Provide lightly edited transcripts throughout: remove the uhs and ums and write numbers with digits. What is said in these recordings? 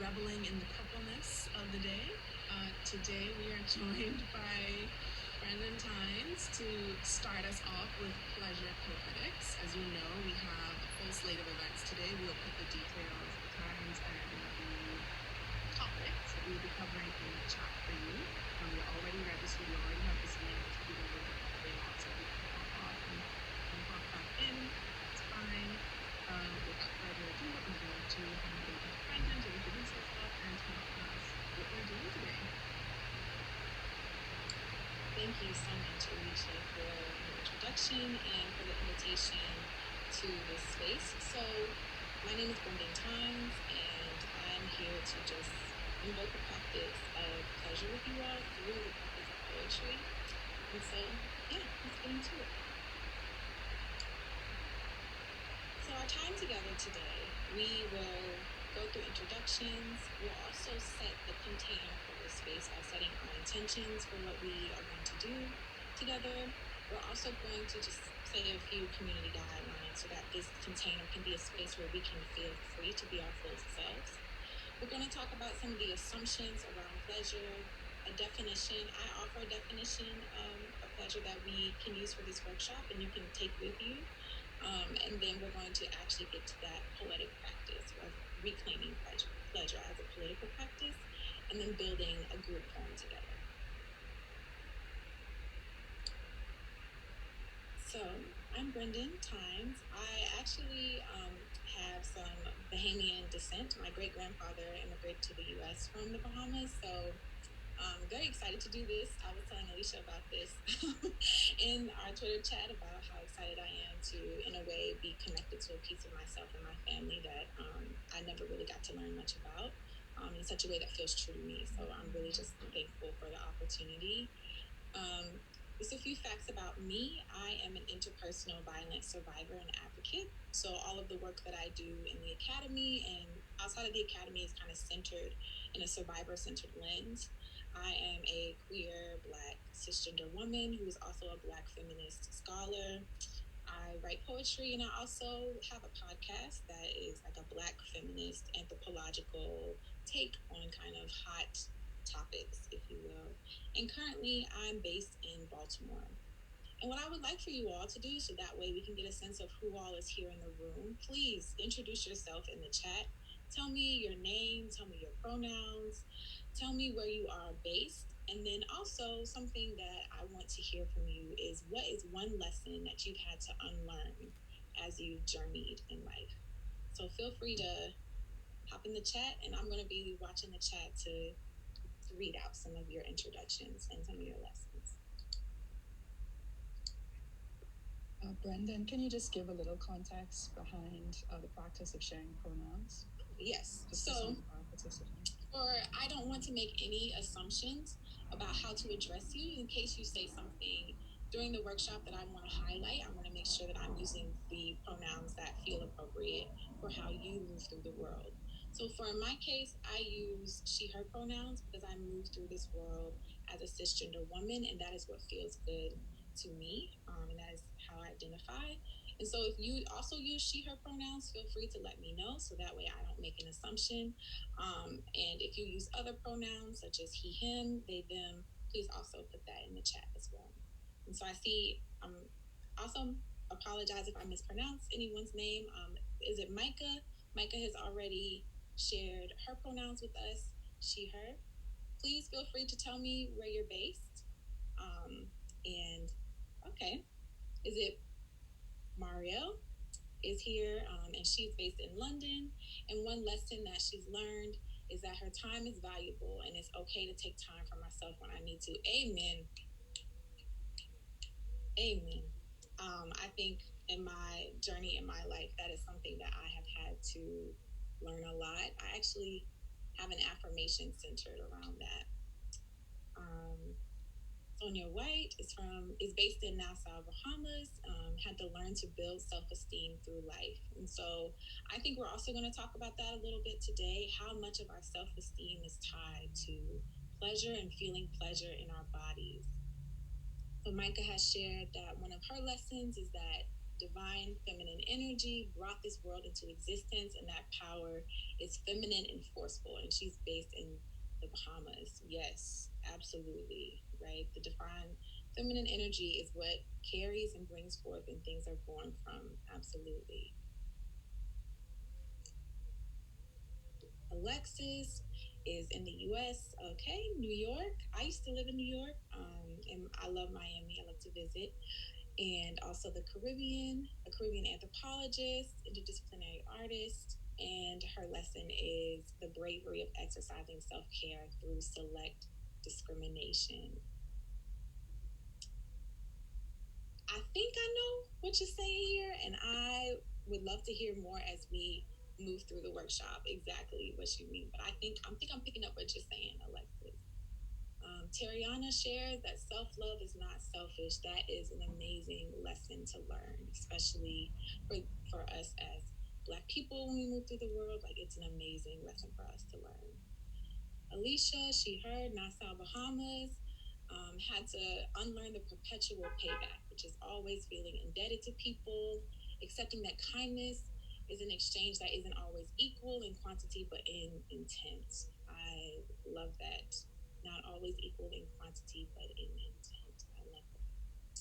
reveling in the purpleness of the day. Today we are joined by Brendane Tynes to start us off with Pleasure Poetics. As you know, we have a full slate of events today. We'll put the details, the times, and the topics that we'll be covering in the chat for you. We're already registered. We already have this link to be able to bring on so we can pop off and pop back in. That's fine. Without further ado, I'm going to hand it over to Brendane to introduce herself and tell us what we're doing today. Thank you so much, Alicia, for the introduction and for the invitation to this space. So, my name is Brendane Tynes, and I'm here to just invoke the practice of pleasure with you all through the practice of poetry. And so, yeah, let's get into it. So, our time together today, we will go through introductions. We'll also set the container for this space by setting our intentions for what we are going to do together. We're also going to just say a few community guidelines so that this container can be a space where we can feel free to be our full selves. We're going to talk about some of the assumptions around pleasure, a definition. I offer a definition of pleasure that we can use for this workshop and you can take with you. And then we're going to actually get to that poetic practice of reclaiming pleasure as a political practice, and then building a group poem together. So I'm Brendane Tynes. I actually have some Bahamian descent. My great-grandfather immigrated to the U.S. from the Bahamas, so I'm very excited to do this. I was telling Alicia about this in our Twitter chat about how excited I am to, in a way, be connected to a piece of myself and my family that I never really got to learn much about in such a way that feels true to me. So I'm really just thankful for the opportunity. Just a few facts about me. I am an interpersonal violence survivor and advocate. So all of the work that I do in the academy and outside of the academy is kind of centered in a survivor-centered lens. I am a queer, Black, cisgender woman who is also a Black feminist scholar. I write poetry, and I also have a podcast that is like a Black feminist anthropological take on kind of hot topics, if you will. And currently, I'm based in Baltimore. And what I would like for you all to do, so that way we can get a sense of who all is here in the room, please introduce yourself in the chat. Tell me your name, tell me your pronouns, tell me where you are based. And then also something that I want to hear from you is what is one lesson that you've had to unlearn as you've journeyed in life? So feel free to hop in the chat, and I'm going to be watching the chat to read out some of your introductions and some of your lessons. Brendane, can you just give a little context behind the practice of sharing pronouns? Yes. So, I don't want to make any assumptions about how to address you in case you say something during the workshop that I want to highlight. I want to make sure that I'm using the pronouns that feel appropriate for how you move through the world. So for my case, I use she, her pronouns because I move through this world as a cisgender woman, and that is what feels good to me, and that is how I identify. And so if you also use she, her pronouns, feel free to let me know so that way I don't make an assumption. And if you use other pronouns such as he, him, they, them, please also put that in the chat as well. And so I see, also apologize if I mispronounce anyone's name. Is it Micah? Micah has already shared her pronouns with us, she, her. Please feel free to tell me where you're based. And okay, is it Marielle is here, and she's based in London. And one lesson that she's learned is that her time is valuable and it's okay to take time for myself when I need to. Amen. Amen. I think in my journey in my life, that is something that I have had to learn a lot. I actually have an affirmation centered around that. Sonia White is based in Nassau, Bahamas, had to learn to build self-esteem through life. And so I think we're also going to talk about that a little bit today, how much of our self-esteem is tied to pleasure and feeling pleasure in our bodies. So Micah has shared that one of her lessons is that divine feminine energy brought this world into existence, and that power is feminine and forceful, and she's based in the Bahamas. Yes, absolutely, right? The divine feminine energy is what carries and brings forth, and things are born from. Absolutely. Alexis is in the US. Okay, New York. I used to live in New York, and I love Miami. I love to visit. And also the Caribbean, a Caribbean anthropologist, interdisciplinary artist. And her lesson is the bravery of exercising self care through select discrimination. I think I know what you're saying here, and I would love to hear more as we move through the workshop exactly what you mean. But I'm picking up what you're saying, Alexis. Tariana shares that self-love is not selfish. That is an amazing lesson to learn, especially for us as Black people when we move through the world. Like, it's an amazing lesson for us to learn. Alicia, she heard Nassau, Bahamas, had to unlearn the perpetual payback, which is always feeling indebted to people, accepting that kindness is an exchange that isn't always equal in quantity but in intent. I love that. Not always equal in quantity but in intent. I love that.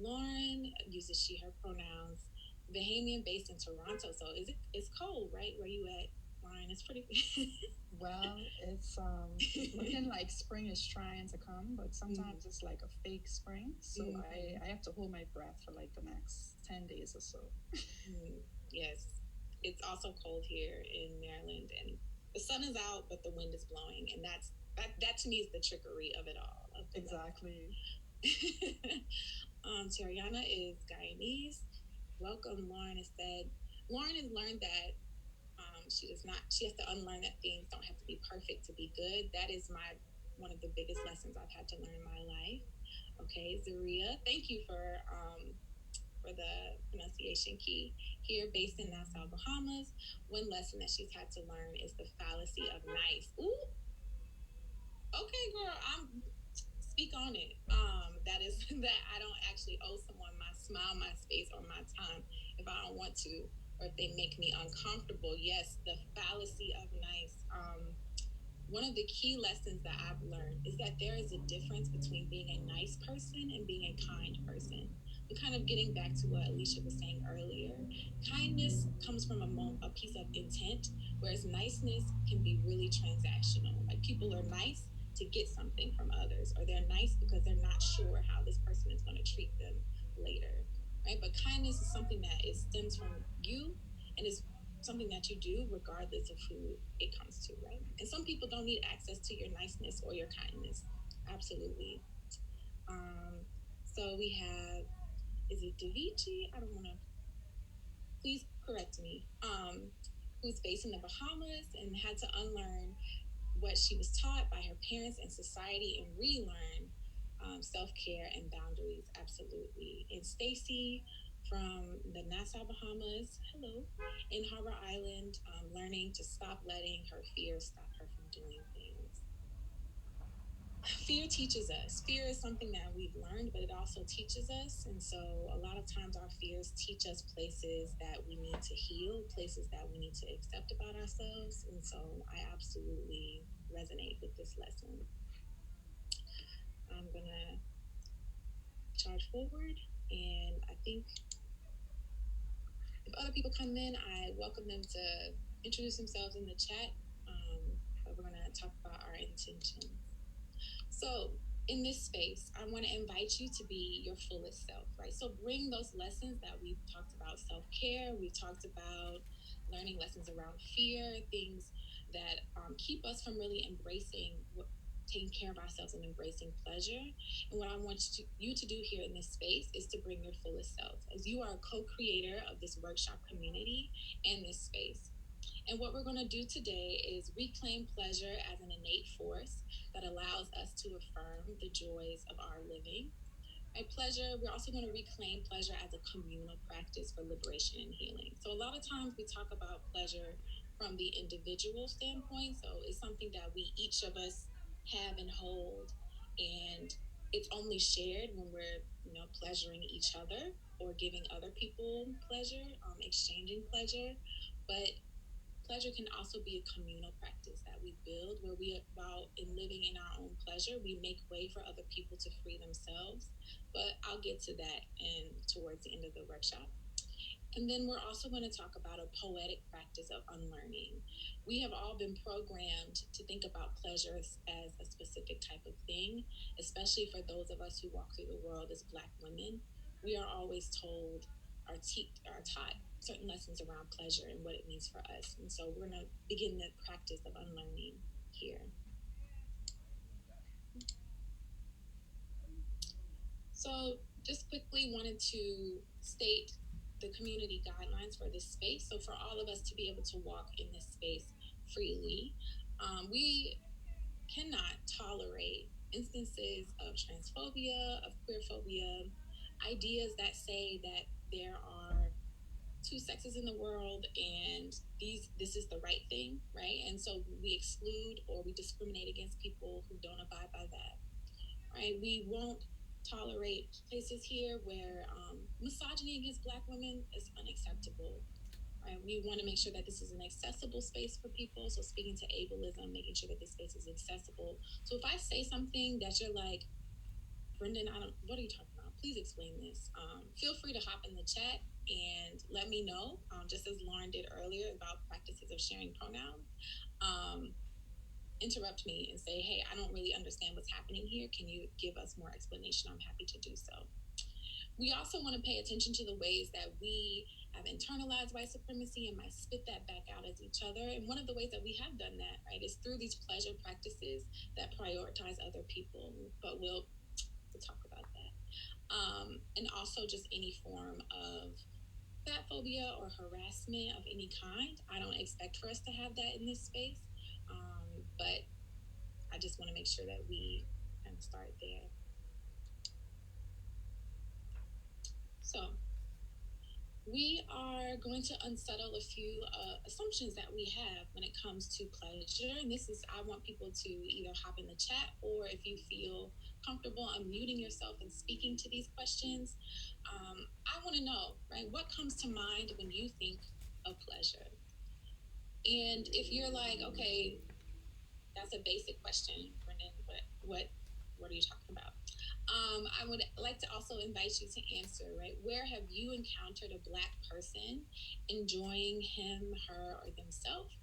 Lauren uses she, her pronouns. Bahamian based in Toronto. So it's cold, right? Where you at, Lauren? It's pretty. Well, it's looking like spring is trying to come, but sometimes it's like a fake spring. So I have to hold my breath for like the next 10 days or so. Yes. It's also cold here in Maryland, and the sun is out, but the wind is blowing, and that to me is the trickery of it all. Exactly. Tariana is Guyanese. Welcome, Lauren has said. Lauren has learned that she has to unlearn that things don't have to be perfect to be good. That is one of the biggest lessons I've had to learn in my life. Okay, Zaria, thank you for the pronunciation key. Here, based in Nassau, Bahamas, one lesson that she's had to learn is the fallacy of nice. Ooh, okay, girl, speak on it. That is that I don't actually owe someone my smile, my space, or my time if I don't want to, or if they make me uncomfortable. Yes, the fallacy of nice. One of the key lessons that I've learned is that there is a difference between being a nice person and being a kind person. But kind of getting back to what Alicia was saying earlier, kindness comes from a piece of intent, whereas niceness can be really transactional. Like, people are nice to get something from others, or they're nice because they're not sure how this person is going to treat them later, right? But kindness is something that stems from you and is something that you do regardless of who it comes to, right? And some people don't need access to your niceness or your kindness. Absolutely. So we have, is it Davici? I don't want to, please correct me. Who's based in the Bahamas and had to unlearn what she was taught by her parents and society and relearn self-care and boundaries. Absolutely. And Stacy from the Nassau, Bahamas, hello, in Harbor Island, learning to stop letting her fear stop her from doing things. Fear teaches us. Fear is something that we've learned, but it also teaches us. And so a lot of times our fears teach us places that we need to heal, places that we need to accept about ourselves. And so I absolutely resonate with this lesson. I'm going to charge forward, and I think if other people come in, I welcome them to introduce themselves in the chat. But we're going to talk about our intentions. So in this space, I want to invite you to be your fullest self, right? So bring those lessons that we've talked about, self-care, we've talked about learning lessons around fear, things that keep us from really embracing taking care of ourselves and embracing pleasure. And what I want you to do here in this space is to bring your fullest self, as you are a co-creator of this workshop community and this space. And what we're going to do today is reclaim pleasure as an innate force that allows us to affirm the joys of our living. And pleasure, we're also going to reclaim pleasure as a communal practice for liberation and healing. So a lot of times we talk about pleasure from the individual standpoint. So it's something that we, each of us, have and hold, and it's only shared when we're, pleasuring each other. or giving other people pleasure, exchanging pleasure. But pleasure can also be a communal practice that we build where we about in living in our own pleasure, we make way for other people to free themselves. But I'll get to that towards the end of the workshop. And then we're also going to talk about a poetic practice of unlearning. We have all been programmed to think about pleasure as a specific type of thing, especially for those of us who walk through the world as Black women. We are always told, are taught certain lessons around pleasure and what it means for us. And so we're going to begin the practice of unlearning here. So just quickly wanted to state the community guidelines for this space. So for all of us to be able to walk in this space freely, we cannot tolerate instances of transphobia, of queerphobia, ideas that say that there are two sexes in the world and this is the right thing, right? And so we exclude or we discriminate against people who don't abide by that, right? We won't tolerate places here where misogyny against Black women is unacceptable. Right? We want to make sure that this is an accessible space for people. So speaking to ableism, making sure that this space is accessible. So if I say something that you're like, Brendane, what are you talking about? Please explain this. Feel free to hop in the chat and let me know, just as Lauren did earlier about practices of sharing pronouns. Interrupt me and say, hey, I don't really understand what's happening here. Can you give us more explanation? I'm happy to do so. We also want to pay attention to the ways that we have internalized white supremacy and might spit that back out as each other. And one of the ways that we have done that, right, is through these pleasure practices that prioritize other people. But we'll talk about that. And also just any form of fat phobia or harassment of any kind. I don't expect for us to have that in this space. But I just want to make sure that we kind of start there. So we are going to unsettle a few assumptions that we have when it comes to pleasure. And this is, I want people to either hop in the chat or if you feel comfortable unmuting yourself and speaking to these questions. I want to know, right, what comes to mind when you think of pleasure? And if you're like, okay, that's a basic question, Brendane, but what are you talking about? I would like to also invite you to answer, right? Where have you encountered a Black person enjoying him, her, or themselves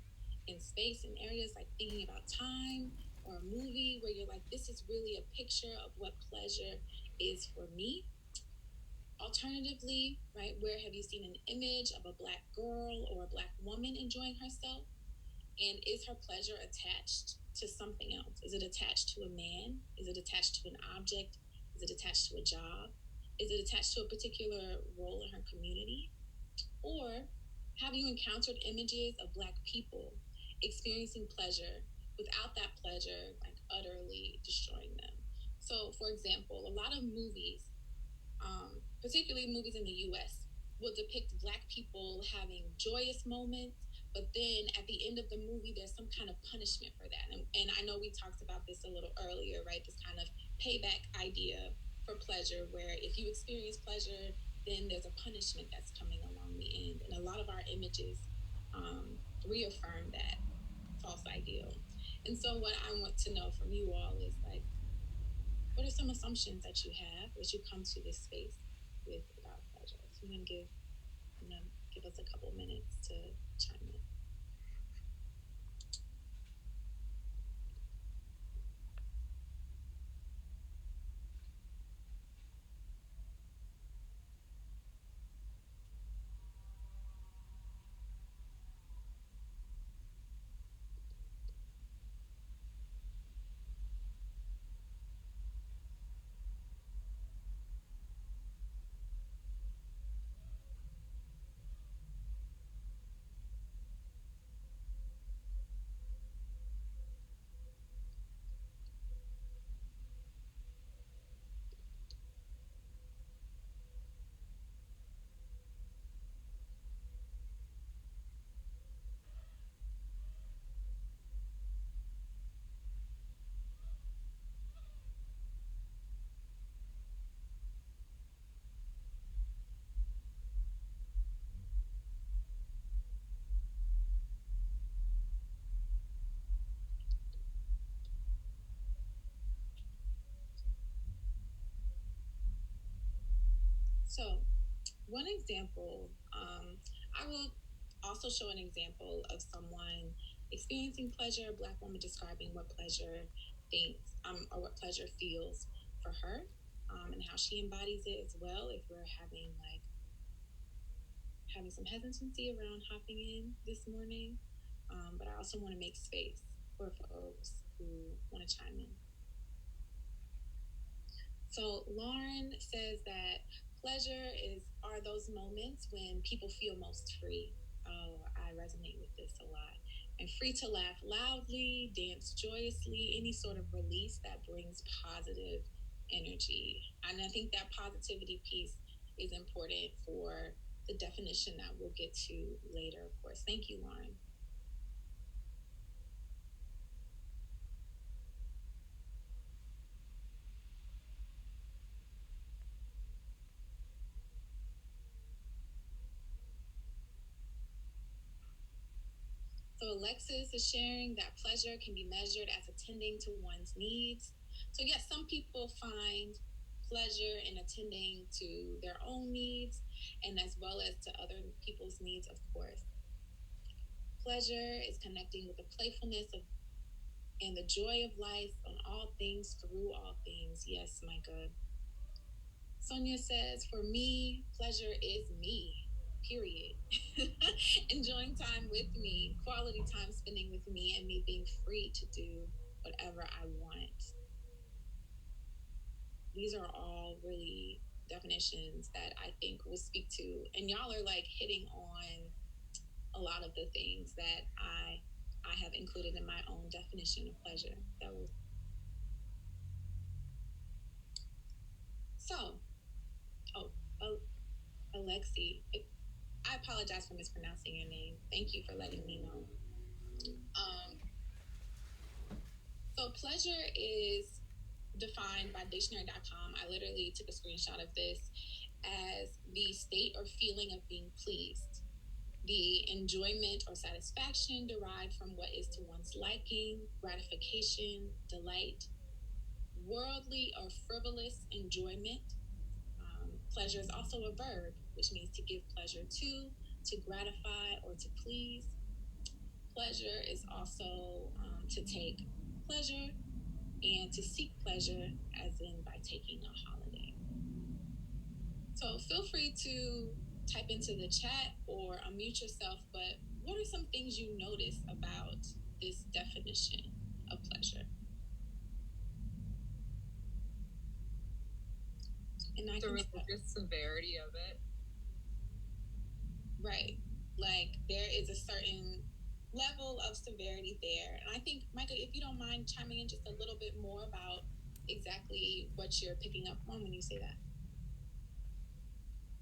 in space, in areas like thinking about time or a movie where you're like, this is really a picture of what pleasure is for me? Alternatively, right, where have you seen an image of a Black girl or a Black woman enjoying herself? And is her pleasure attached to something else? Is it attached to a man? Is it attached to an object? Is it attached to a job? Is it attached to a particular role in her community? Or have you encountered images of Black people experiencing pleasure without that pleasure like utterly destroying them? So, for example, a lot of movies, particularly movies in the US, will depict Black people having joyous moments, but then at the end of the movie, there's some kind of punishment for that. And I know we talked about this a little earlier, right? This kind of payback idea for pleasure, where if you experience pleasure, then there's a punishment that's coming along the end. And a lot of our images reaffirm that false ideal. And so what I want to know from you all is like, what are some assumptions that you have as you come to this space with about pleasure? So I'm going to give us a couple minutes to chime in. So, one example, I will also show an example of someone experiencing pleasure, a Black woman describing what pleasure thinks, or what pleasure feels for her, and how she embodies it as well. If we're having some hesitancy around hopping in this morning, but I also want to make space for folks who want to chime in. So Lauren says that pleasure are those moments when people feel most free. Oh, I resonate with this a lot. And free to laugh loudly, dance joyously, any sort of release that brings positive energy. And I think that positivity piece is important for the definition that we'll get to later, of course. Thank you, Lauren. So Alexis is sharing that pleasure can be measured as attending to one's needs. So yes, some people find pleasure in attending to their own needs and as well as to other people's needs, of course. Pleasure is connecting with the playfulness of and the joy of life on all things through all things. Yes, Micah. Sonia says, for me, pleasure is me, period. Enjoying time with me, quality time spending with me, and me being free to do whatever I want. These are all really definitions that I think will speak to, and y'all are like hitting on a lot of the things that I have included in my own definition of pleasure. So, oh, oh, Alexi, I apologize for mispronouncing your name. Thank you for letting me know. So pleasure is defined by dictionary.com. I literally took a screenshot of this as the state or feeling of being pleased, the enjoyment or satisfaction derived from what is to one's liking, gratification, delight, worldly or frivolous enjoyment. Pleasure is also a verb, which means to give pleasure to gratify, or to please. Pleasure is also to take pleasure and to seek pleasure, as in by taking a holiday. So feel free to type into the chat or unmute yourself, but what are some things you notice about this definition of pleasure? And the religious severity of it. Right. Like there is a certain level of severity there. And I think, Micah, if you don't mind chiming in just a little bit more about exactly what you're picking up on when you say that.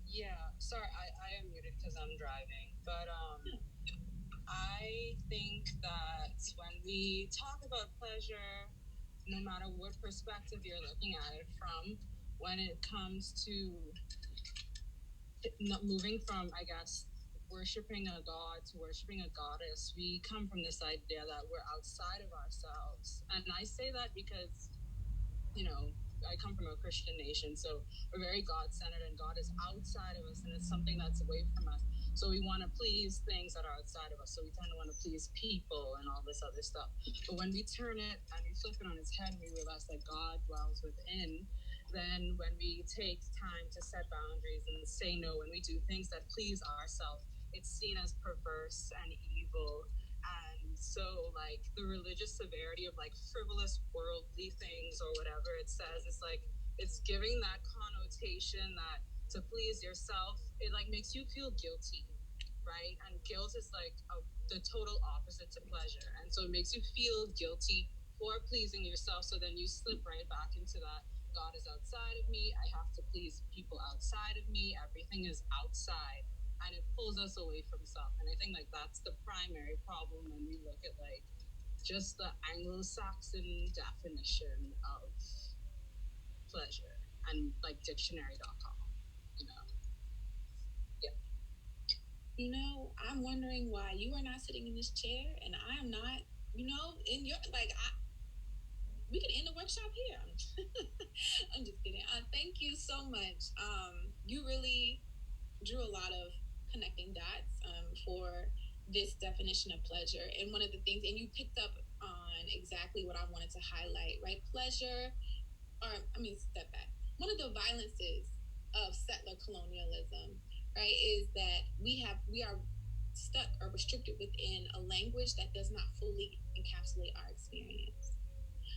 Yeah, sorry, I am muted because I'm driving. But I think that when we talk about pleasure, no matter what perspective you're looking at it from, when it comes to moving from, I guess, worshiping a god to worshiping a goddess, we come from this idea that we're outside of ourselves. And I say that because, I come from a Christian nation, so we're very God-centered, and God is outside of us, and it's something that's away from us. So we want to please things that are outside of us. So we tend to want to please people and all this other stuff. But when we turn it and we flip it on its head and we realize that God dwells within, then when we take time to set boundaries and say no, when we do things that please ourselves, it's seen as perverse and evil. And so, like, the religious severity of like frivolous worldly things or whatever it says, it's giving that connotation that to please yourself, it like makes you feel guilty, right? And guilt is like the total opposite to pleasure. And so it makes you feel guilty for pleasing yourself. So then you slip right back into that. God is outside of me. I have to please people outside of me. Everything is outside. And it pulls us away from self. And I think like that's the primary problem when we look at like just the Anglo-Saxon definition of pleasure and like dictionary.com, you know. I'm wondering why you are not sitting in this chair and I am not, in your, like, we could end the workshop here. I'm just kidding. Thank you so much. You really drew a lot of connecting dots for this definition of pleasure. And one of the things, and you picked up on exactly what I wanted to highlight, right? Pleasure, step back. One of the violences of settler colonialism, right, is that we are stuck or restricted within a language that does not fully encapsulate our experience.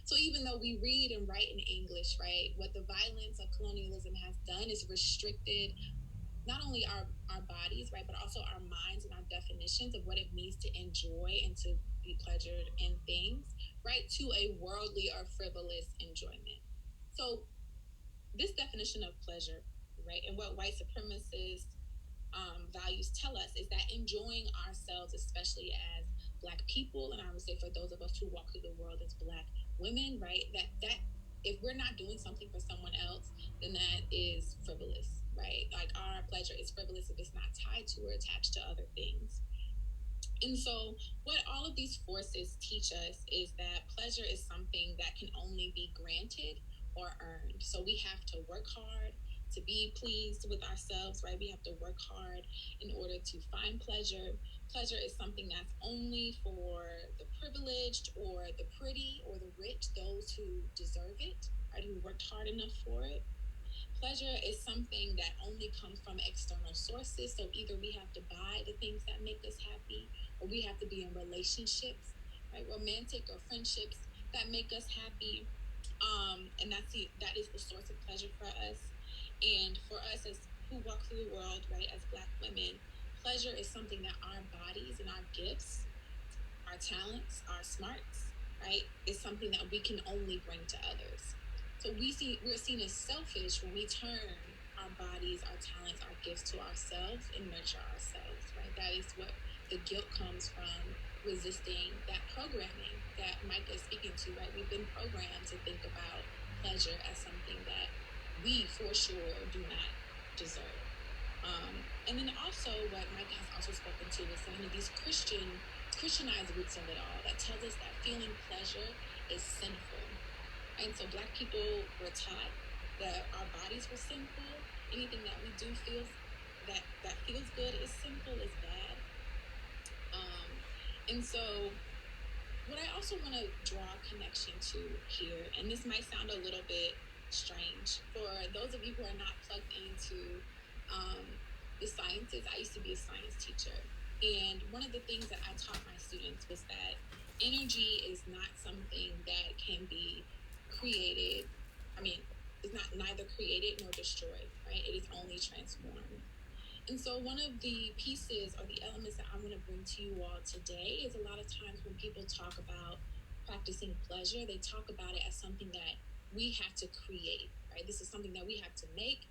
So even though we read and write in English, right, what the violence of colonialism has done is restricted not only our bodies, right, but also our minds and our definitions of what it means to enjoy and to be pleasured in things, right, to a worldly or frivolous enjoyment. So this definition of pleasure, right, and what white supremacists values tell us is that enjoying ourselves, especially as Black people, and I would say for those of us who walk through the world as Black women, right, that if we're not doing something for someone else, then that is frivolous, right? Like our pleasure is frivolous if it's not tied to or attached to other things. And so, what all of these forces teach us is that pleasure is something that can only be granted or earned. So, we have to work hard to be pleased with ourselves, right? We have to work hard in order to find pleasure. Pleasure is something that's only for the privileged or the pretty or the rich, those who deserve it, right? Who worked hard enough for it. Pleasure is something that only comes from external sources. So either we have to buy the things that make us happy, or we have to be in relationships, right? Romantic or friendships that make us happy. And that is the source of pleasure for us. And for us as who walk through the world, right, as Black women, pleasure is something that our bodies and our gifts, our talents, our smarts, right, is something that we can only bring to others. So we're seen as selfish when we turn our bodies, our talents, our gifts to ourselves and nurture ourselves, right? That is what the guilt comes from, resisting that programming that Micah is speaking to, right? We've been programmed to think about pleasure as something that we for sure do not deserve. And then also what Mike has also spoken to is some of these Christianized roots of it all that tells us that feeling pleasure is sinful. And so Black people were taught that our bodies were sinful. Anything that we do that feels good is sinful, is bad. And so what I also want to draw a connection to here, and this might sound a little bit strange for those of you who are not plugged into the sciences. I used to be a science teacher, and one of the things that I taught my students was that energy is not something that can be created. It's not neither created nor destroyed, right? It is only transformed. And so one of the pieces or the elements that I want to bring to you all today is a lot of times when people talk about practicing pleasure, they talk about it as something that we have to create, right? This is something that we have to make.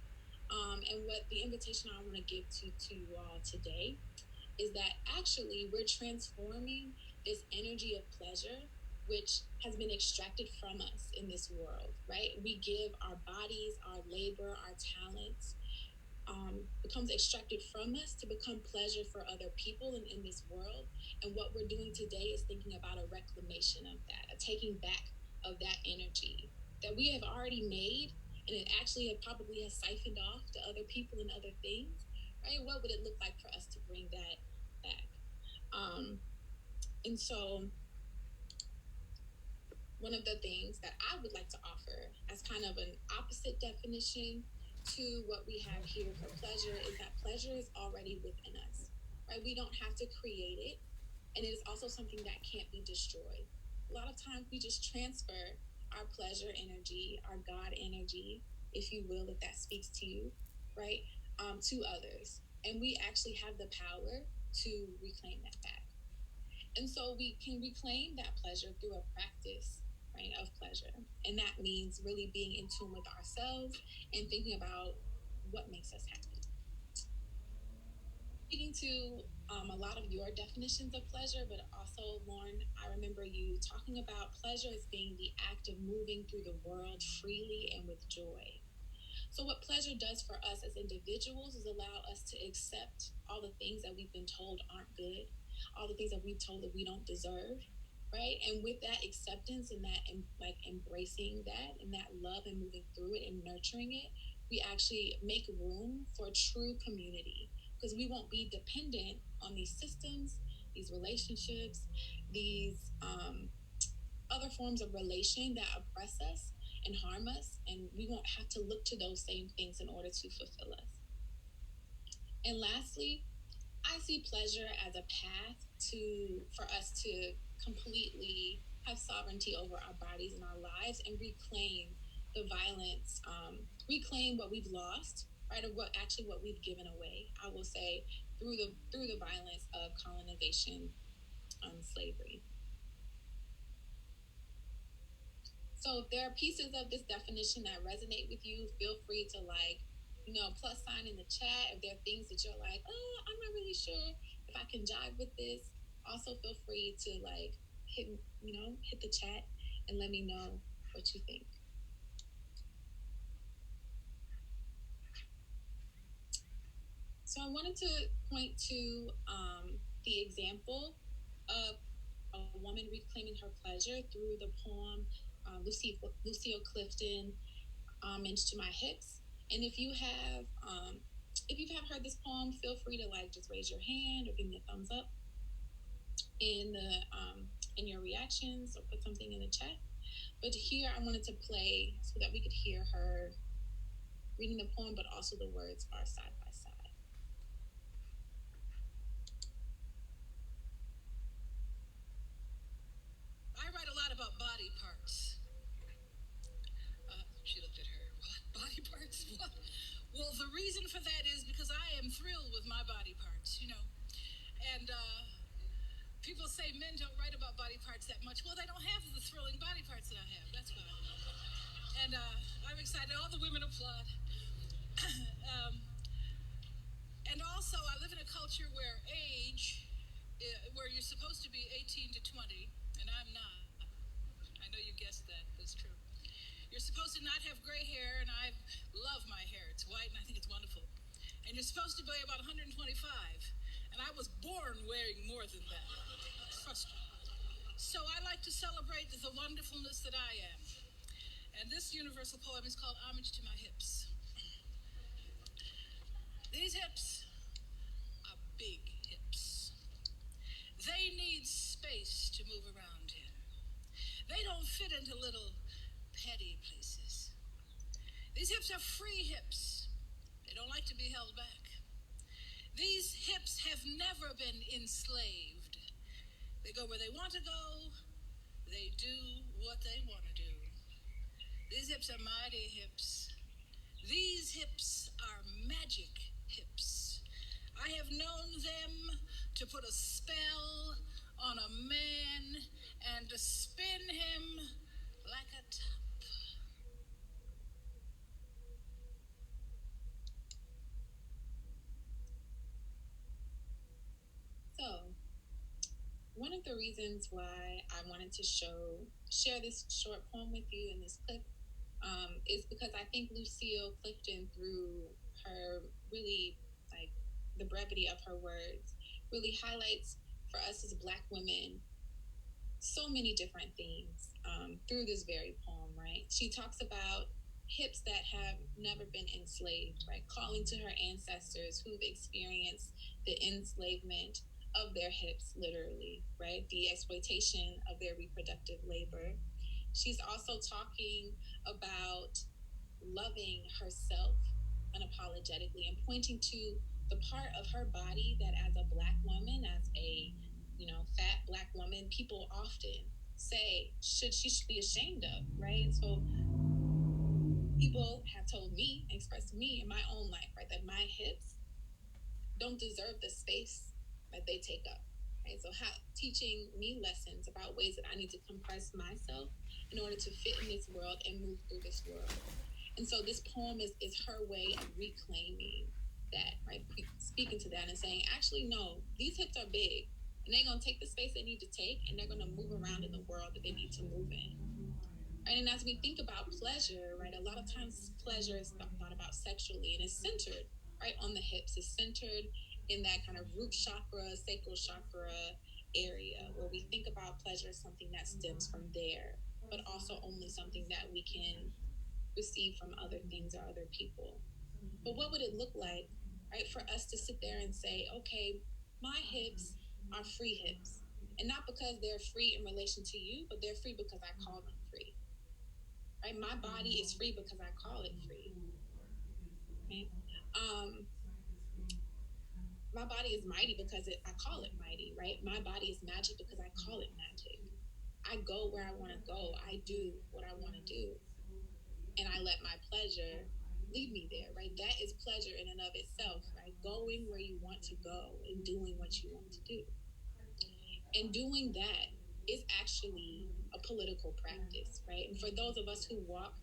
And what the invitation I want to give to you all today is that actually we're transforming this energy of pleasure which has been extracted from us in this world, right? We give our bodies, our labor, our talents, becomes extracted from us to become pleasure for other people in this world. And what we're doing today is thinking about a reclamation of that, a taking back of that energy that we have already made, and it actually probably has siphoned off to other people and other things, right? What would it look like for us to bring that back? And so one of the things that I would like to offer as kind of an opposite definition to what we have here for pleasure is that pleasure is already within us, right? We don't have to create it, and it is also something that can't be destroyed. A lot of times we just transfer our pleasure energy, our God energy, if you will, if that speaks to you, right, to others. And we actually have the power to reclaim that back. And so we can reclaim that pleasure through a practice, right, of pleasure. And that means really being in tune with ourselves and thinking about what makes us happy. Speaking to a lot of your definitions of pleasure, but also, Lauren, I remember you talking about pleasure as being the act of moving through the world freely and with joy. So what pleasure does for us as individuals is allow us to accept all the things that we've been told aren't good, all the things that we've told that we don't deserve, right? And with that acceptance and that like embracing that and that love and moving through it and nurturing it, we actually make room for true community, because we won't be dependent on these systems, these relationships, these other forms of relation that oppress us and harm us, and we won't have to look to those same things in order to fulfill us. And lastly, I see pleasure as a path for us to completely have sovereignty over our bodies and our lives and reclaim the violence, reclaim what we've lost, right, or what we've given away. I will say through the violence of colonization, slavery. So if there are pieces of this definition that resonate with you, feel free to plus sign in the chat. If there are things that you're like, oh, I'm not really sure if I can jive with this, also feel free to hit the chat and let me know what you think. So I wanted to point to the example of a woman reclaiming her pleasure through the poem Lucille Clifton, Homage to My Hips. And if you have heard this poem, feel free to just raise your hand or give me a thumbs up in your reactions, or put something in the chat. But here I wanted to play so that we could hear her reading the poem, but also the words are side by side. I write a lot about body parts. She looked at her. What? Body parts? What? Well, the reason for that is because I am thrilled with my body parts, And people say men don't write about body parts that much. Well, they don't have the thrilling body parts that I have. That's why. And I'm excited. All the women applaud. And also, I live in a culture where where you're supposed to be 18 to 20, and I'm not. I know you guessed that. That's true. You're supposed to not have gray hair, and I love my hair. It's white, and I think it's wonderful. And you're supposed to weigh about 125, and I was born wearing more than that. Trust me. So I like to celebrate the wonderfulness that I am. And this universal poem is called Homage to My Hips. These hips are big hips. They need space to move around in. They don't fit into little petty places. These hips are free hips. They don't like to be held back. These hips have never been enslaved. They go where they want to go. They do what they want to do. These hips are mighty hips. These hips are magic hips. I have known them to put a spell on a man and to spin him like a top. So, one of the reasons why I wanted to share this short poem with you in this clip is because I think Lucille Clifton, through her really the brevity of her words, really highlights for us as Black women so many different themes through this very poem, right? She talks about hips that have never been enslaved, right? Calling to her ancestors who've experienced the enslavement of their hips, literally, right? The exploitation of their reproductive labor. She's also talking about loving herself unapologetically and pointing to the part of her body that, as a Black woman, as a fat Black woman, people often say she should be ashamed of, right? And so people have told me, expressed to me in my own life, right, that my hips don't deserve the space that they take up, right? So teaching me lessons about ways that I need to compress myself in order to fit in this world and move through this world. And so this poem is her way of reclaiming that, right? Speaking to that and saying, actually, no, these hips are big, and they're going to take the space they need to take, and they're going to move around in the world that they need to move in. Right? And as we think about pleasure, right, a lot of times pleasure is thought about sexually, and it's centered, right, on the hips. It's centered in that kind of root chakra, sacral chakra, area where we think about pleasure as something that stems from there, but also only something that we can receive from other things or other people. But what would it look like, right, for us to sit there and say, okay, my hips are free hips. And not because they're free in relation to you, but they're free because I call them free. Right? My body is free because I call it free. Right? My body is mighty because I call it mighty, right? My body is magic because I call it magic. I go where I want to go. I do what I want to do. And I let my pleasure lead me there, right? That is pleasure in and of itself, right? Going where you want to go and doing what you want to do. And doing that is actually a political practice, right? And for those of us who walk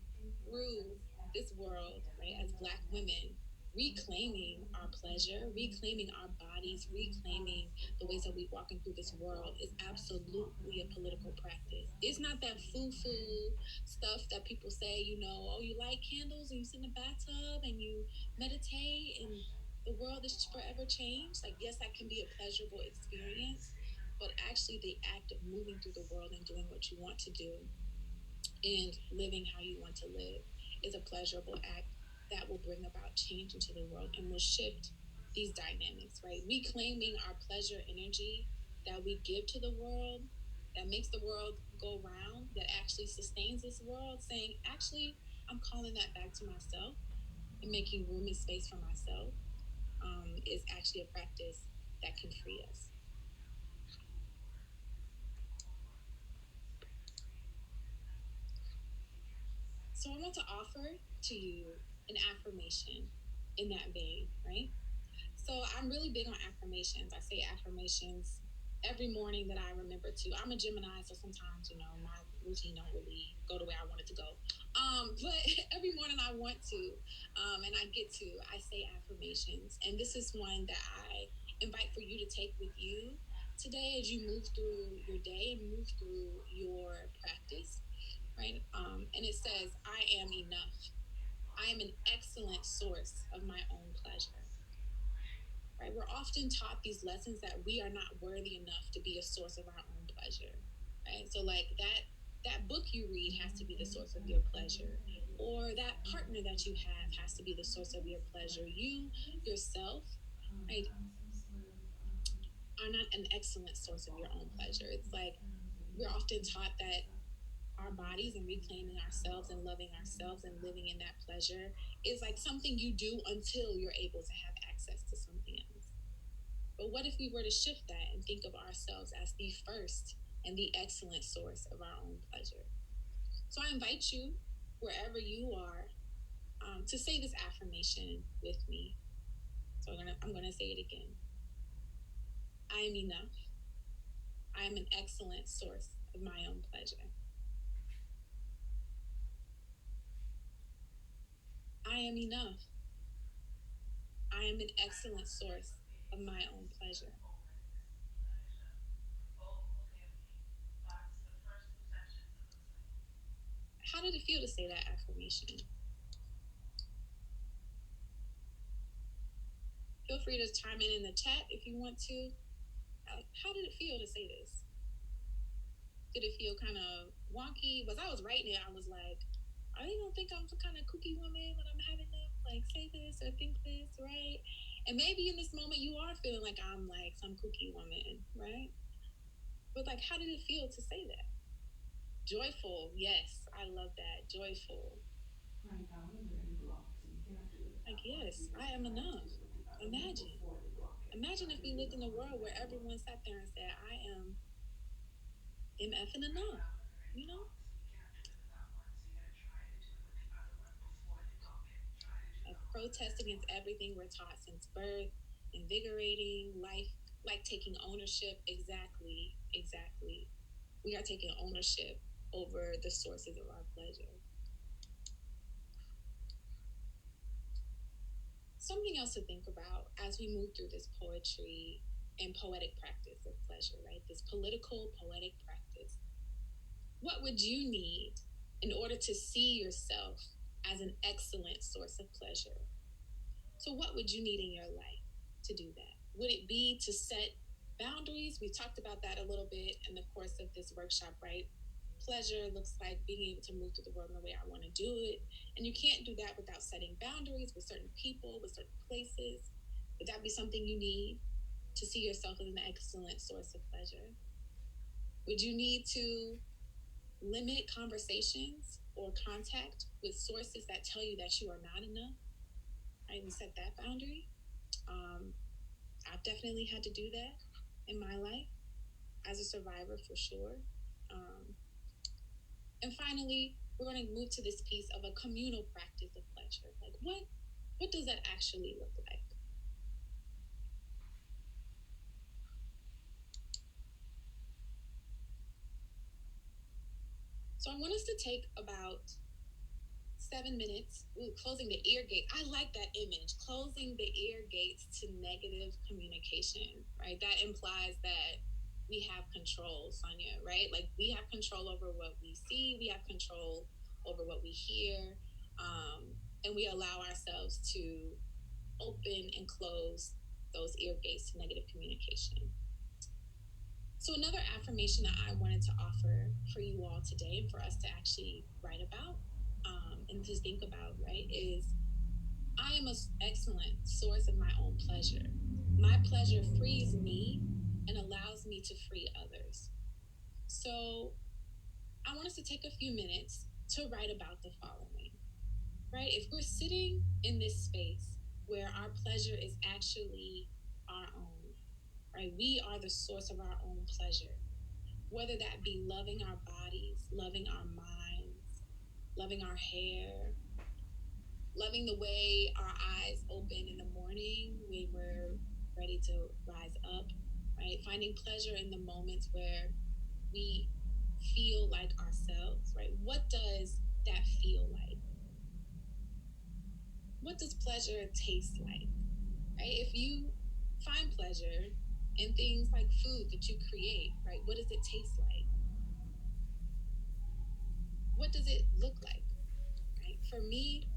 through this world, right, as Black women, reclaiming our pleasure, reclaiming our bodies, reclaiming the ways that we walking through this world is absolutely a political practice. It's not that foo-foo stuff that people say, you know, oh, you light candles and you sit in a bathtub and you meditate and the world is forever changed. Like, yes, that can be a pleasurable experience, but actually the act of moving through the world and doing what you want to do and living how you want to live is a pleasurable act that will bring about change into the world and will shift these dynamics, right? Reclaiming our pleasure energy that we give to the world, that makes the world go round, that actually sustains this world, saying, actually, I'm calling that back to myself and making room and space for myself, is actually a practice that can free us. So I want to offer to you an affirmation in that vein, right? So I'm really big on affirmations. I say affirmations every morning that I remember to. I'm a Gemini, so sometimes, you know, my routine don't really go the way I want it to go. But every morning I want to, and I get to, I say affirmations. And this is one that I invite for you to take with you today as you move through your day and move through your practice, right? And it says, I am enough. I am an excellent source of my own pleasure. Right? We're often taught these lessons that we are not worthy enough to be a source of our own pleasure. Right? So like that book you read has to be the source of your pleasure. Or that partner that you have has to be the source of your pleasure. You yourself, right, are not an excellent source of your own pleasure. It's like we're often taught that our bodies and reclaiming ourselves and loving ourselves and living in that pleasure is like something you do until you're able to have access to something else. But what if we were to shift that and think of ourselves as the first and the excellent source of our own pleasure? So I invite you, wherever you are, to say this affirmation with me. So I'm gonna say it again. I am enough. I am an excellent source of my own pleasure. I am enough. I am an excellent source of my own pleasure. How did it feel to say that affirmation? Feel free to chime in the chat if you want to. How did it feel to say this? Did it feel kind of wonky? Because I was writing it, I was like, are they gonna think I'm some kind of kooky woman when I'm having them like say this or think this, right? And maybe in this moment you are feeling like I'm like some kooky woman, right? But like, how did it feel to say that? Joyful, yes, I love that. Joyful. Like, yes, I am enough. Imagine if we lived in a world where everyone sat there and said, I am MFing enough, you know? A protest against everything we're taught since birth, invigorating life, like taking ownership. Exactly. We are taking ownership over the sources of our pleasure. Something else to think about as we move through this poetry and poetic practice of pleasure, right? This political poetic practice. What would you need in order to see yourself as an excellent source of pleasure? So what would you need in your life to do that? Would it be to set boundaries, we talked about that a little bit in the course of this workshop, right? Pleasure looks like being able to move through the world in the way I want to do it. And you can't do that without setting boundaries with certain people, with certain places. Would that be something you need to see yourself as an excellent source of pleasure? Would you need to limit conversations or contact with sources that tell you that you are not enough? Right? We set that boundary. I've definitely had to do that in my life as a survivor for sure. And finally, we're going to move to this piece of a communal practice of pleasure. Like, what does that actually look like? So I want us to take about 7 minutes. Ooh, closing the ear gate. I like that image. Closing the ear gates to negative communication, right? That implies that we have control, Sonia, right? Like we have control over what we see. We have control over what we hear. And we allow ourselves to open and close those ear gates to negative communication. So another affirmation that I wanted to offer for you all today, and for us to actually write about and to think about, right, is I am an excellent source of my own pleasure. My pleasure frees me and allows me to free others. So I want us to take a few minutes to write about the following, right? If we're sitting in this space where our pleasure is actually our own, right? We are the source of our own pleasure, whether that be loving our bodies, loving our minds, loving our hair, loving the way our eyes open in the morning when we're ready to rise up, right? Finding pleasure in the moments where we feel like ourselves, right? What does that feel like? What does pleasure taste like, right? If you find pleasure in things like food that you create, right? What does it taste like? What does it look like, right? For me,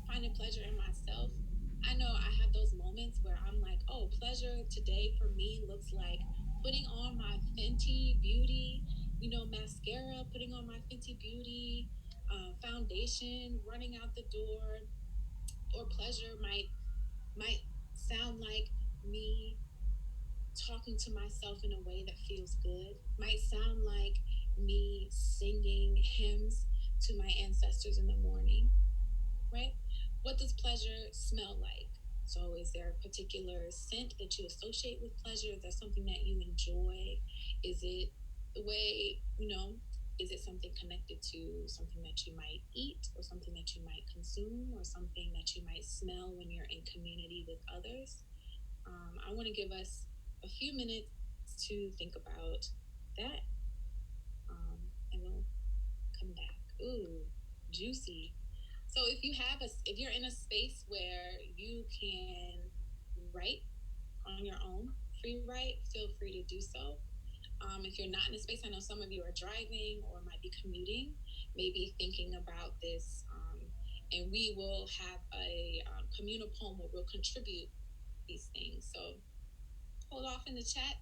finding pleasure in myself, I know I have those moments where I'm like, oh, pleasure today for me looks like putting on my Fenty Beauty, mascara, putting on my Fenty Beauty, foundation, running out the door. Or pleasure might sound like me talking to myself in a way that feels good. Might sound like me singing hymns to my ancestors in the morning, right? What does pleasure smell like? So is there a particular scent that you associate with pleasure? Is there something that you enjoy? Is it the way, is it something connected to something that you might eat or something that you might consume or something that you might smell when you're in community with others? I want to give us a few minutes to think about that, and we'll come back. Ooh, juicy. So if you're in a space where you can write on your own, free write, feel free to do so. If you're not in a space, I know some of you are driving or might be commuting, maybe thinking about this, and we will have a communal poem where we'll contribute these things. So hold off in the chat,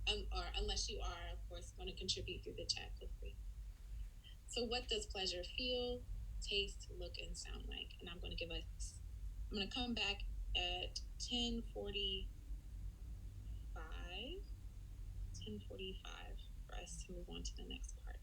or unless you are, of course, going to contribute through the chat, feel free. So what does pleasure feel, taste, look, and sound like? And I'm going to come back at 10:45 for us to move on to the next part.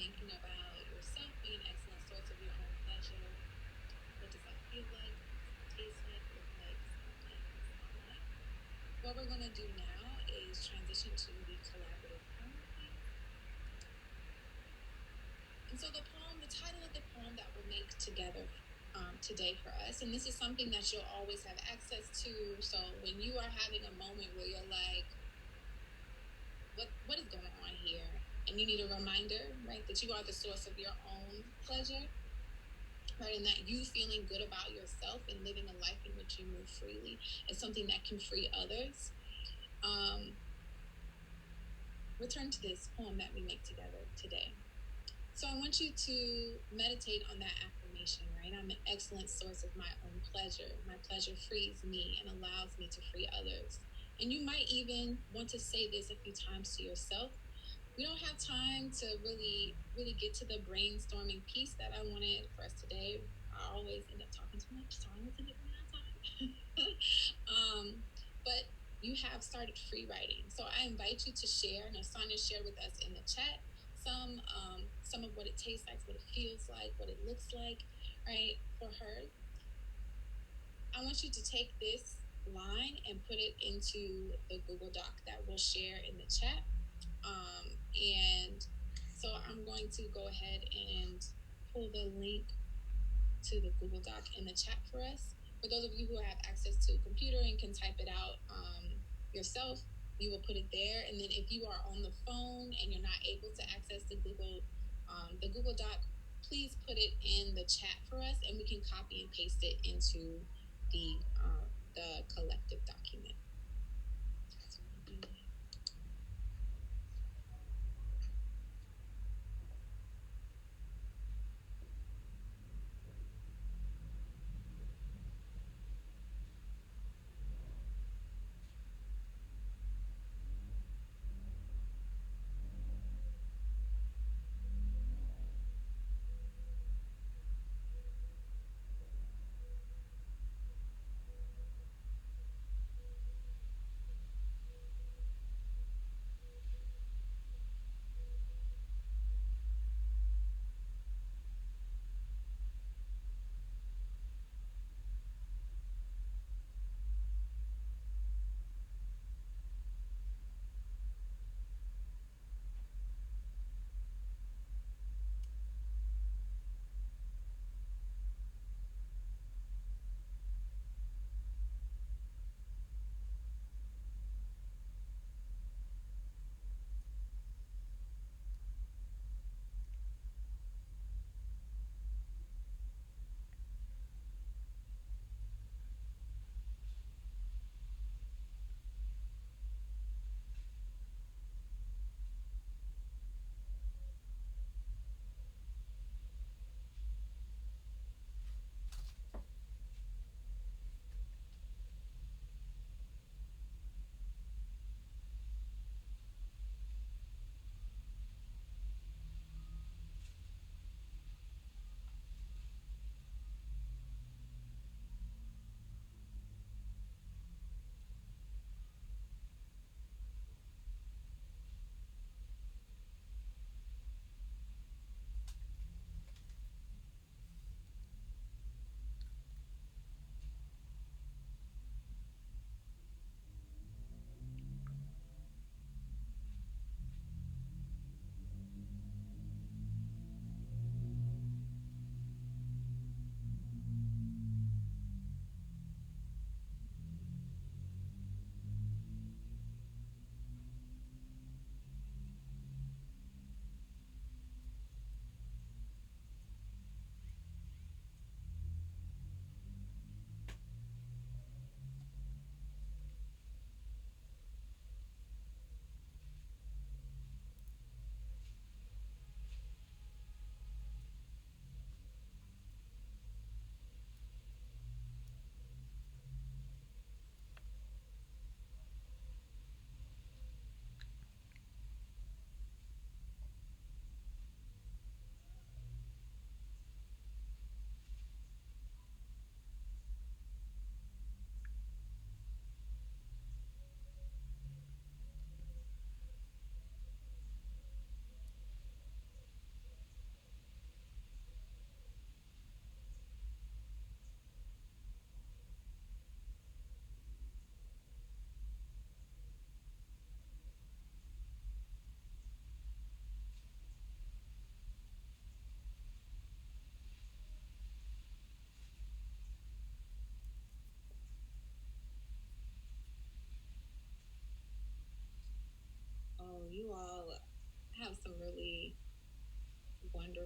thinking about yourself being an excellent source of your own pleasure. What does that feel like? Taste like? Look like? Sound like? Smell like? What we're going to do now is transition to the collaborative poem piece. And so the title of the poem that we'll make together today for us, and this is something that you'll always have access to. So when you are having a moment where you're like, what is going on here? And you need a reminder, right, that you are the source of your own pleasure, right, and that you feeling good about yourself and living a life in which you move freely is something that can free others. Return to this poem that we make together today. So I want you to meditate on that affirmation, right? I'm an excellent source of my own pleasure. My pleasure frees me and allows me to free others. And you might even want to say this a few times to yourself. We don't have time to really get to the brainstorming piece that I wanted for us today. I always end up talking too much, so I always end up running out of time. But you have started free writing. So I invite you to share, and Asanya shared with us in the chat some of what it tastes like, what it feels like, what it looks like, right, for her. I want you to take this line and put it into the Google Doc that we'll share in the chat. And so I'm going to go ahead and pull the link to the Google Doc in the chat for us. For those of you who have access to a computer and can type it out yourself, you will put it there. And then if you are on the phone and you're not able to access the Google Doc, please put it in the chat for us, and we can copy and paste it into the collective document.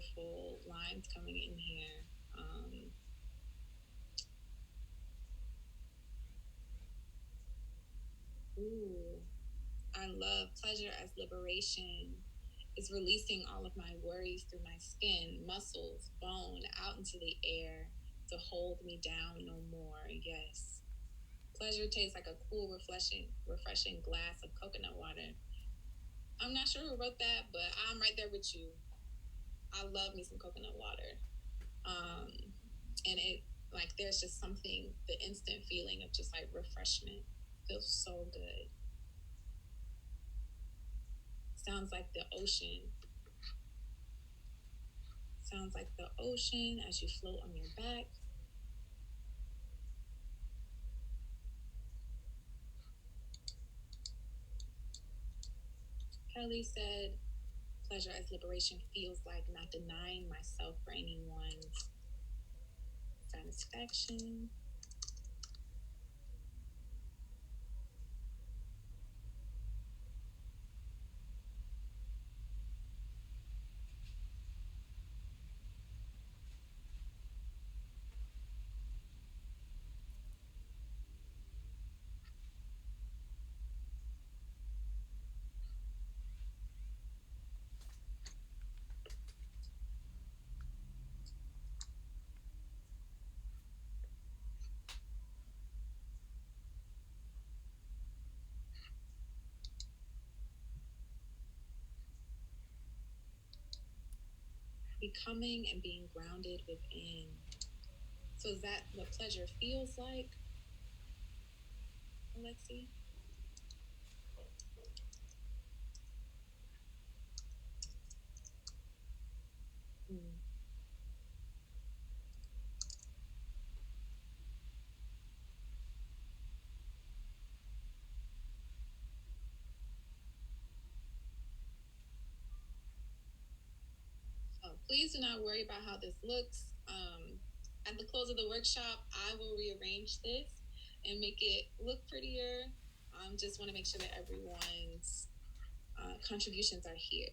wonderful lines coming in here. I love pleasure as liberation. It's releasing all of my worries through my skin, muscles, bone, out into the air to hold me down no more. Yes. Pleasure tastes like a cool, refreshing glass of coconut water. I'm not sure who wrote that, but I'm right there with you. I love me some coconut water. And it, like, there's just something, the instant feeling of just like refreshment feels so good. Sounds like the ocean. Sounds like the ocean as you float on your back. Kelly said, pleasure as liberation feels like not denying myself for anyone's satisfaction. Becoming and being grounded within. So is that what pleasure feels like, Alexi? Please do not worry about how this looks. At the close of the workshop, I will rearrange this and make it look prettier. Just want to make sure that everyone's contributions are here.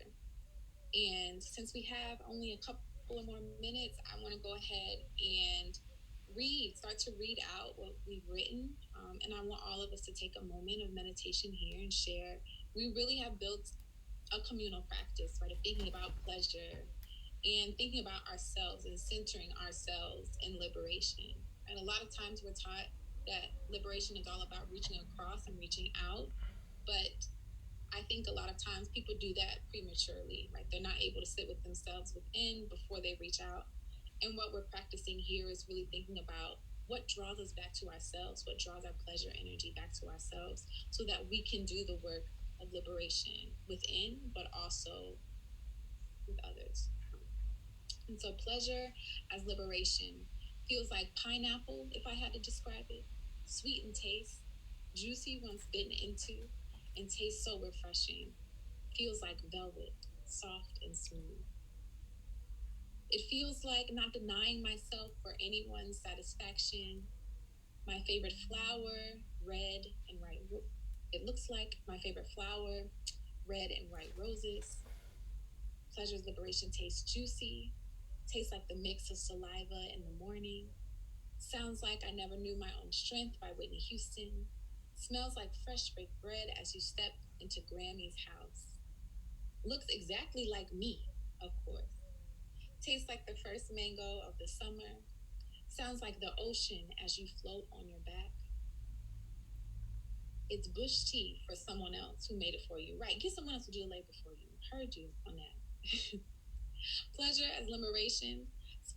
And since we have only a couple of more minutes, I want to go ahead and start to read out what we've written. And I want all of us to take a moment of meditation here and share. We really have built a communal practice, right, of thinking about pleasure and thinking about ourselves and centering ourselves in liberation. And a lot of times we're taught that liberation is all about reaching across and reaching out, but I think a lot of times people do that prematurely, right? They're not able to sit with themselves within before they reach out. And what we're practicing here is really thinking about what draws us back to ourselves, what draws our pleasure energy back to ourselves, so that we can do the work of liberation within, but also with others. And so pleasure as liberation feels like pineapple, if I had to describe it. Sweet in taste, juicy once bitten into, and tastes so refreshing. Feels like velvet, soft and smooth. It feels like not denying myself for anyone's satisfaction. My favorite flower, red and white. It looks like my favorite flower, red and white roses. Pleasure's liberation tastes juicy. Tastes like the mix of saliva in the morning. Sounds like I Never Knew My Own Strength by Whitney Houston. Smells like fresh baked bread as you step into Grammy's house. Looks exactly like me, of course. Tastes like the first mango of the summer. Sounds like the ocean as you float on your back. It's bush tea for someone else who made it for you. Right, get someone else to do the labor for you. Heard you on that. Pleasure as liberation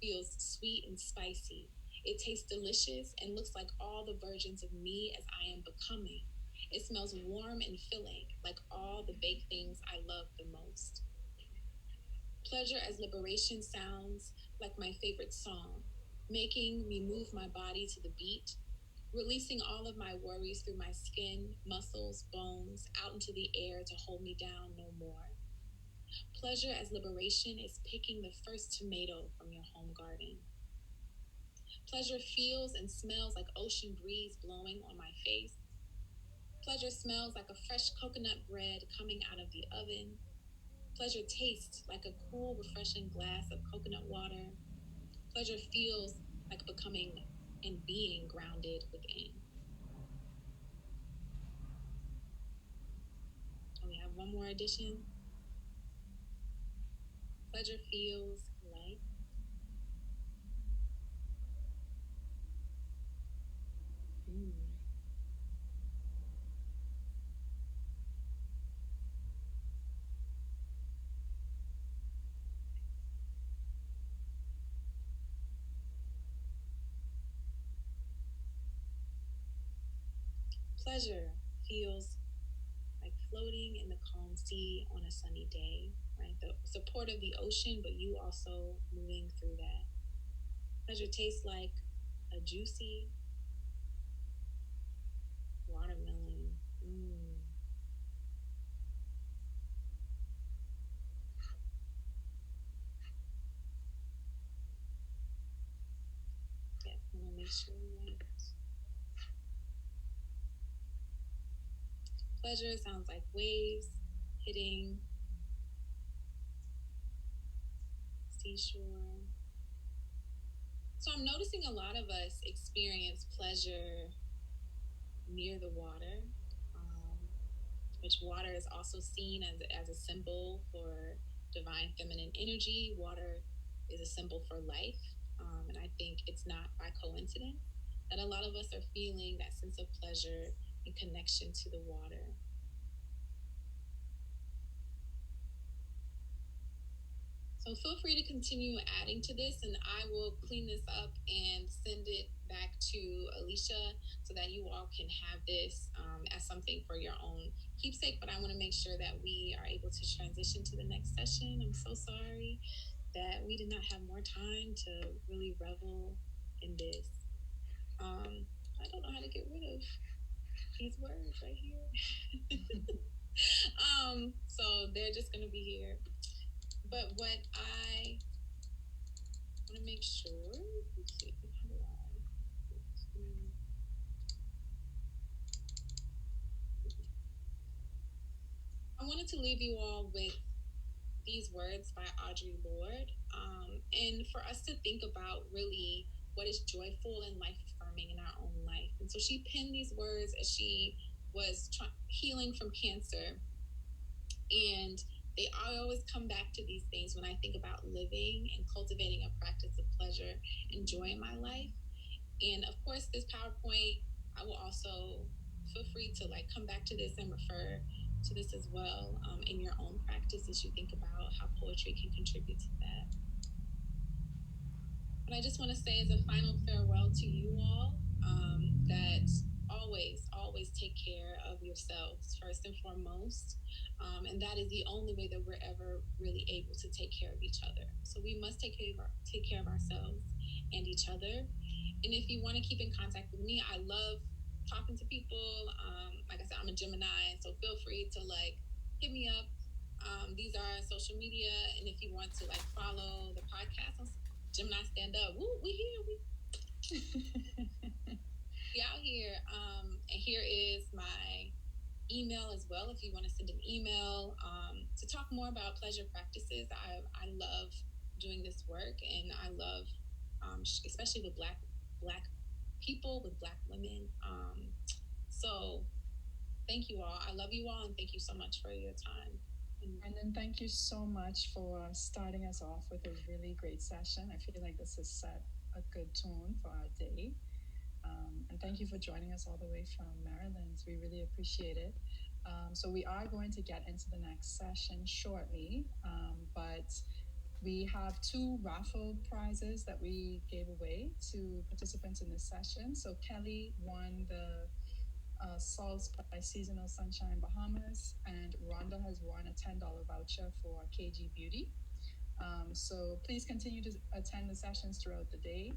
feels sweet and spicy. It tastes delicious and looks like all the versions of me as I am becoming. It smells warm and filling, like all the baked things I love the most. Pleasure as liberation sounds like my favorite song, making me move my body to the beat, releasing all of my worries through my skin, muscles, bones, out into the air to hold me down no more. Pleasure as liberation is picking the first tomato from your home garden. Pleasure feels and smells like ocean breeze blowing on my face. Pleasure smells like a fresh coconut bread coming out of the oven. Pleasure tastes like a cool, refreshing glass of coconut water. Pleasure feels like becoming and being grounded within. And we have one more addition. Pleasure feels like pleasure feels like floating in the calm sea on a sunny day, right? The support of the ocean, but you also moving through that. Pleasure tastes like a juicy watermelon. Yeah, I want to make sure that pleasure sounds like waves hitting seashore. So I'm noticing a lot of us experience pleasure near the water, which water is also seen as a symbol for divine feminine energy. Water is a symbol for life. And I think it's not by coincidence that a lot of us are feeling that sense of pleasure and connection to the water. So feel free to continue adding to this, and I will clean this up and send it back to Alicia so that you all can have this as something for your own keepsake. But I want to make sure that we are able to transition to the next session. I'm so sorry that we did not have more time to really revel in this. I don't know how to get rid of these words right here. So they're just going to be here. But what I want to make sure, let's see, how do I wanted to leave you all with these words by Audre Lorde, and for us to think about really what is joyful and life affirming in our own life. And so she penned these words as she was healing from cancer, and I always come back to these things when I think about living and cultivating a practice of pleasure and joy in my life. And of course, this PowerPoint, I will also feel free to come back to this and refer to this as well in your own practice as you think about how poetry can contribute to that. But I just want to say as a final farewell to you all that always take care of yourselves first and foremost. And that is the only way that we're ever really able to take care of each other. So we must take care of ourselves and each other. And if you want to keep in contact with me, I love talking to people. Like I said, I'm a Gemini, so feel free to hit me up. These are social media, and if you want to follow the podcast on Gemini Stand Up, woo, we here, we out here. And here is my email as well if you want to send an email to talk more about pleasure practices. I love doing this work, and I love especially with black people, with black women. So thank you all. I love you all, and thank you so much for your time. And then thank you so much for starting us off with a really great session. I feel like this has set a good tone for our day. And thank you for joining us all the way from Maryland. We really appreciate it. So we are going to get into the next session shortly, but we have 2 raffle prizes that we gave away to participants in this session. So Kelly won the Salts by Seasonal Sunshine Bahamas, and Rhonda has won a $10 voucher for KG Beauty. So please continue to attend the sessions throughout the day.